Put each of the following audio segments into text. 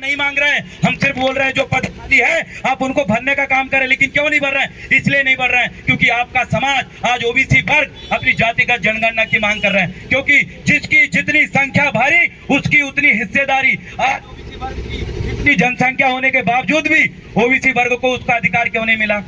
नहीं मांग रहे हैं, हम सिर्फ बोल रहे हैं जो पद खाली है आप उनको भरने का काम करें। लेकिन क्यों नहीं भर रहे हैं? इसलिए नहीं भर रहे हैं क्योंकि आपका समाज आज ओबीसी वर्ग अपनी जातिगत जनगणना की मांग कर रहे हैं, क्योंकि जिसकी जितनी संख्या भारी उसकी उतनी हिस्सेदारी। आज ओबीसी वर्ग की इतनी जनसंख्या होने के बावजूद भी ओबीसी वर्ग को उसका अधिकार क्यों नहीं मिला?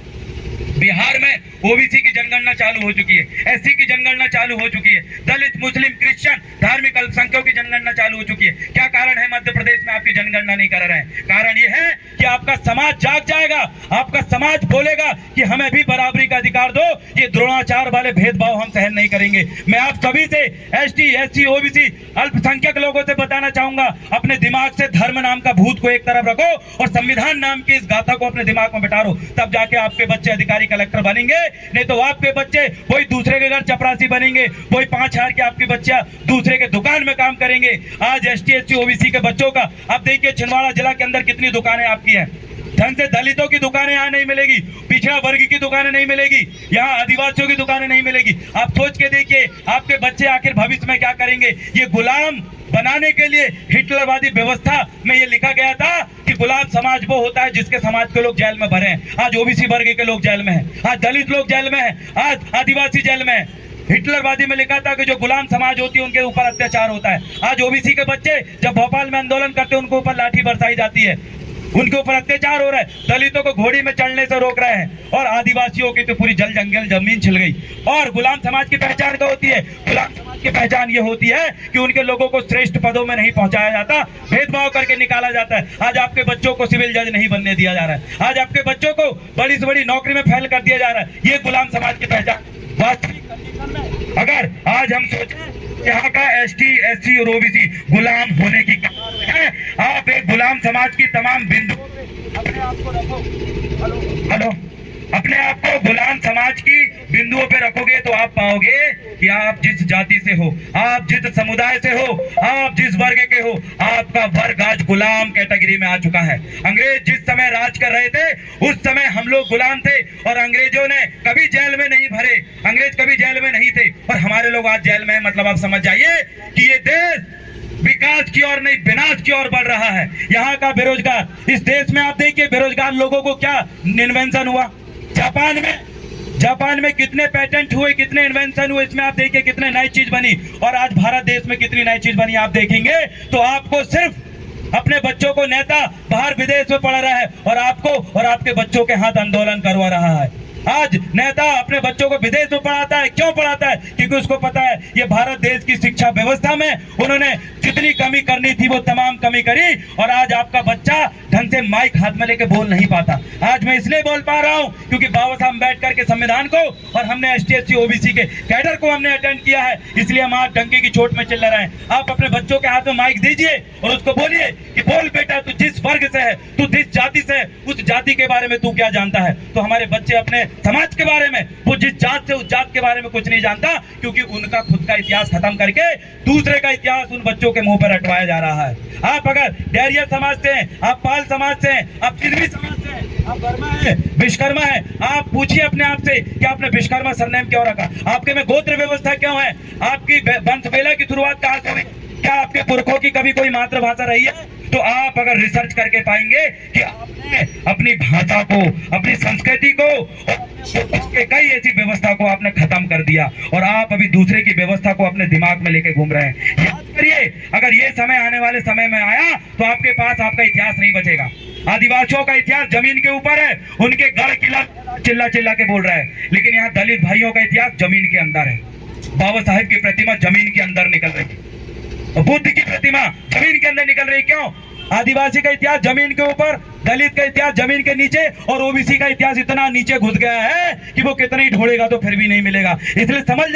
बिहार में ओबीसी की जनगणना चालू हो चुकी है, एससी की जनगणना चालू हो चुकी है, दलित, मुस्लिम, क्रिश्चियन, धार्मिक अल्पसंख्यकों की जनगणना चालू हो चुकी है। क्या कारण है मध्य प्रदेश में आपकी जनगणना नहीं कर रहे हैं? कारण यह है कि आपका समाज जाग जाएगा, आपका समाज बोलेगा कि हमें भी बराबरी का अधिकार दो, ये द्रोणाचार वाले भेदभाव हम सहन नहीं करेंगे। मैं आप सभी से एसटी, एससी, ओबीसी, अल्पसंख्यक लोगों से बताना चाहूंगा, अपने दिमाग से धर्म नाम का भूत को एक तरफ रखो और संविधान नाम की इस गाथा को अपने दिमाग में बिठारो, तब जाके आपके बच्चे अधिकारी कलेक्टर बनेंगे। नहीं तो आपके बच्चे कोई दूसरे के घर चपरासी बनेंगे, कोई 5,000 के आपके बच्चा दूसरे के दुकान में काम करेंगे। आज एसटी, एससी, ओबीसी के बच्चों का आप देखिए छिंदवाड़ा जिला के अंदर कितनी दुकानें आपकी हैं। ढंग से दलितों की दुकानें यहाँ नहीं मिलेगी, पिछड़ा वर्ग की दुकानें नहीं मिलेगी, यहाँ आदिवासियों की दुकानें नहीं मिलेगी। आप सोच के देखिए आपके बच्चे आखिर भविष्य में क्या करेंगे? ये गुलाम बनाने के लिए हिटलरवादी व्यवस्था में ये लिखा गया था कि गुलाम समाज वो होता है जिसके समाज के लोग जेल में भरे हैं। आज ओबीसी वर्ग के लोग जेल में हैं, आज दलित लोग जेल में हैं, आज आदिवासी जेल में हैं। हिटलरवादी में लिखा था कि जो गुलाम समाज होती है उनके ऊपर अत्याचार होता है। आज ओबीसी के बच्चे जब भोपाल में आंदोलन करते हैं उनके ऊपर लाठी बरसाई जाती है, उनके ऊपर अत्याचार हो रहा है, दलितों को घोड़ी में चढ़ने से रोक रहे हैं और आदिवासियों की तो पूरी जल जंगल जमीन छिल गई। और गुलाम समाज की पहचान क्या होती है? गुलाम समाज की पहचान ये होती है कि उनके लोगों को श्रेष्ठ पदों में नहीं पहुंचाया जाता, भेदभाव करके निकाला जाता है। आज आपके बच्चों को सिविल जज नहीं बनने दिया जा रहा है, आज आपके बच्चों को बड़ी से बड़ी नौकरी में फेल कर दिया जा रहा है। ये गुलाम समाज की पहचान। वास्तविक कंडीशन में अगर आज हम सोचें यहाँ का एसटी, एससी और ओबीसी गुलाम होने की कगार है, आप एक गुलाम समाज की तमाम बिंदु अपने आप को रखो, हेलो, अपने आप को गुलाम समाज की बिंदुओं पे रखोगे तो आप पाओगे कि आप जिस जाति से हो, आप जिस समुदाय से हो, आप जिस वर्ग के हो, आपका वर्ग आज गुलाम कैटेगरी में आ चुका है। अंग्रेज जिस समय राज कर रहे थे उस समय हम लोग गुलाम थे और अंग्रेजों ने कभी जेल में नहीं भरे, अंग्रेज कभी जेल में नहीं थे और हमारे लोग आज जेल में हैं। मतलब आप समझ जाइए कि ये देश विकास की ओर नहीं विनाश की ओर बढ़ रहा है। यहाँ का बेरोजगार, इस देश में आप देखिए बेरोजगार लोगों को क्या इन्वेंशन हुआ। जापान में कितने पेटेंट हुए, कितने इन्वेंशन हुए, इसमें आप देखिए कितने नई चीज बनी। और आज भारत देश में कितनी नई चीज बनी आप देखेंगे तो आपको सिर्फ अपने बच्चों को नेता बाहर विदेश में पढ़ा रहा है और आपको और आपके बच्चों के हाथ आंदोलन करवा रहा है। आज नेता अपने बच्चों को विदेश में पढ़ाता है, क्यों पढ़ाता है? क्योंकि उसको पता है ये भारत देश की शिक्षा व्यवस्था में उन्होंने जितनी कमी करनी थी वो तमाम कमी करी और आज आपका बच्चा ढंग से माइक हाथ में लेके बोल नहीं पाता। आज मैं इसलिए बोल पा रहा हूँ क्योंकि बाबा साहब अम्बेडकर के संविधान को और हमने एसटी, एससी, ओबीसी के कैडर को हमने अटेंड किया है, इसलिए हम आज डंके की चोट में चिल्ला रहे हैं। आप अपने बच्चों के हाथ में माइक दीजिए और उसको बोलिए कि बोल बेटा, तू जिस वर्ग से है, तू जिस जाति से है, उस जाति के बारे में तू क्या जानता है? तो हमारे बच्चे अपने समाज के बारे में, वो जिस जात से उस जात के बारे में कुछ नहीं जानता क्योंकि उनका खुद का इतिहास खत्म करके दूसरे का इतिहास उन बच्चों के मुंह पर रटवाया जा रहा है। आप अगर डेरिया समाज से हैं, आप पाल समाज से हैं, आप सिद्धि समाज से हैं, आप वर्मा है, विश्वकर्मा है, आप पूछिए अपने आप से कि आपने विश्वकर्मा सरनेम क्यों रखा? आपके में गोत्र व्यवस्था क्यों है? आपकी वंश बेला की शुरुआत कहाँ से हुई? क्या आपके पुरखों की कभी कोई मातृभाषा रही है? तो आप अगर रिसर्च करके पाएंगे कि आपने अपनी भाषा को, अपनी संस्कृति को और कई ऐसी व्यवस्था को आपने खत्म कर दिया और आप अभी दूसरे की व्यवस्था को अपने दिमाग में लेके घूम रहे हैं। याद करिए, अगर ये समय आने वाले समय में आया तो आपके पास आपका इतिहास नहीं बचेगा। आदिवासियों का इतिहास जमीन के ऊपर है, उनके गढ़ किला चिल्ला चिल्ला के बोल रहा है, लेकिन यहाँ दलित भाइयों का इतिहास जमीन के अंदर है। बाबा साहेब की प्रतिमा जमीन के अंदर निकल रही है, बुद्ध की प्रतिमा जमीन के अंदर निकल रही। क्यों? आदिवासी का इतिहास जमीन के ऊपर, दलित का इतिहास जमीन के नीचे और ओबीसी का इतिहास इतना नीचे घुस गया है कि वो कितना ही ढूंढेगा तो फिर भी नहीं मिलेगा। इसलिए समझ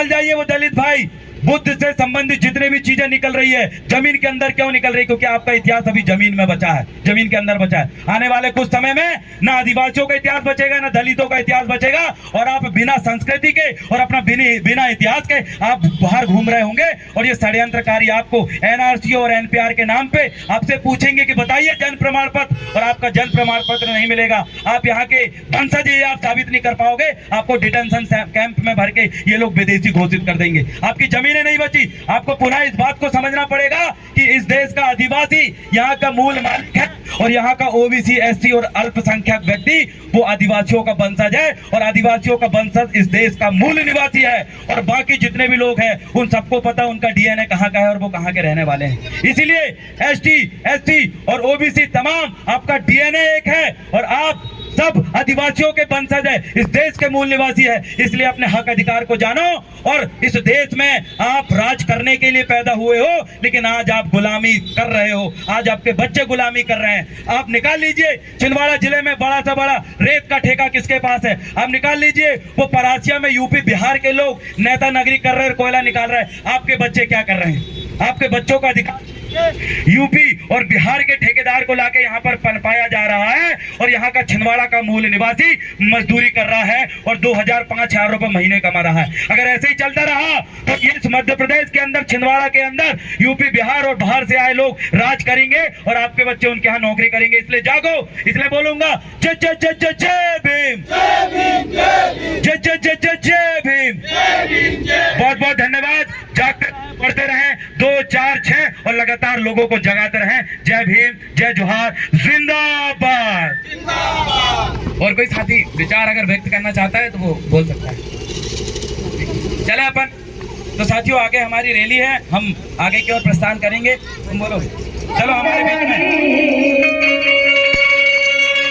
जाइए वो दलित भाई, बुद्ध से संबंधित जितने भी चीजें निकल रही है जमीन के अंदर क्यों निकल रही? क्योंकि आपका इतिहास अभी जमीन में बचा है, जमीन के अंदर बचा है। आने वाले कुछ समय में ना आदिवासियों का इतिहास बचेगा, ना दलितों का इतिहास बचेगा और आप बिना संस्कृति के और अपना बिना इतिहास के आप बाहर घूम रहे होंगे। और ये षड्यंत्रकारी आपको एनआरसी और एनपीआर के नाम पे आपसे पूछेंगे कि बताइए जन्म प्रमाण पत्र, और आपका जन्म प्रमाण पत्र नहीं मिलेगा। आप यहाँ के वंशज ये आप साबित नहीं कर पाओगे, आपको डिटेंशन कैंप में भर के ये लोग विदेशी घोषित कर देंगे। आपकी जमीन जमीनें नहीं बची। आपको पुनः इस बात को समझना पड़ेगा कि इस देश का आदिवासी यहाँ का मूल मालिक है और यहाँ का ओबीसी, एसटी और अल्पसंख्यक व्यक्ति वो आदिवासियों का वंशज है और आदिवासियों का वंशज इस देश का मूल निवासी है। और बाकी जितने भी लोग हैं उन सबको पता उनका डीएनए कहाँ का है और वो कहाँ के रहने वाले हैं। इसीलिए एसटी, एसटी और ओबीसी तमाम आपका डीएनए एक है और आप सब आदिवासियों के वंशज है, इस देश के मूल निवासी है। इसलिए अपने हक अधिकार को जानो और इस देश में आप राज करने के लिए पैदा हुए हो, लेकिन आज आप गुलामी कर रहे हो, आज आपके बच्चे गुलामी कर रहे हैं। आप निकाल लीजिए छिंदवाड़ा जिले में बड़ा सा बड़ा रेत का ठेका किसके पास है, आप निकाल लीजिए। वो परासिया में यूपी बिहार के लोग नेता नगरी कर रहे हैं, कोयला निकाल रहे हैं। आपके बच्चे क्या कर रहे हैं? आपके बच्चों का अधिकार यूपी और बिहार के ठेकेदार को लाके यहाँ पर पनपाया जा रहा है और यहाँ का छिंदवाड़ा का मूल निवासी मजदूरी कर रहा है और 2,000-5,000 रुपए महीने कमा रहा है। अगर ऐसे ही चलता रहा तो इस मध्य प्रदेश के अंदर, छिंदवाड़ा के अंदर यूपी, बिहार और बाहर से आए लोग राज करेंगे और आपके बच्चे उनके यहाँ नौकरी करेंगे। इसलिए जागो, इसलिए बोलूंगा जय जय जय जय जय भीम, जय जय जय जय जय भीम। बहुत बहुत धन्यवाद। जागते पढ़ते रहें 2, 4, 6 और लगातार लोगों को जगाते रहें। जय भीम, जय जोहार, जिंदाबाद। और कोई साथी विचार अगर व्यक्त करना चाहता है तो वो बोल सकता है। चले अपन तो साथियों, आगे हमारी रैली है, हम आगे की ओर प्रस्थान करेंगे। तुम बोलो, चलो हमारे बीच में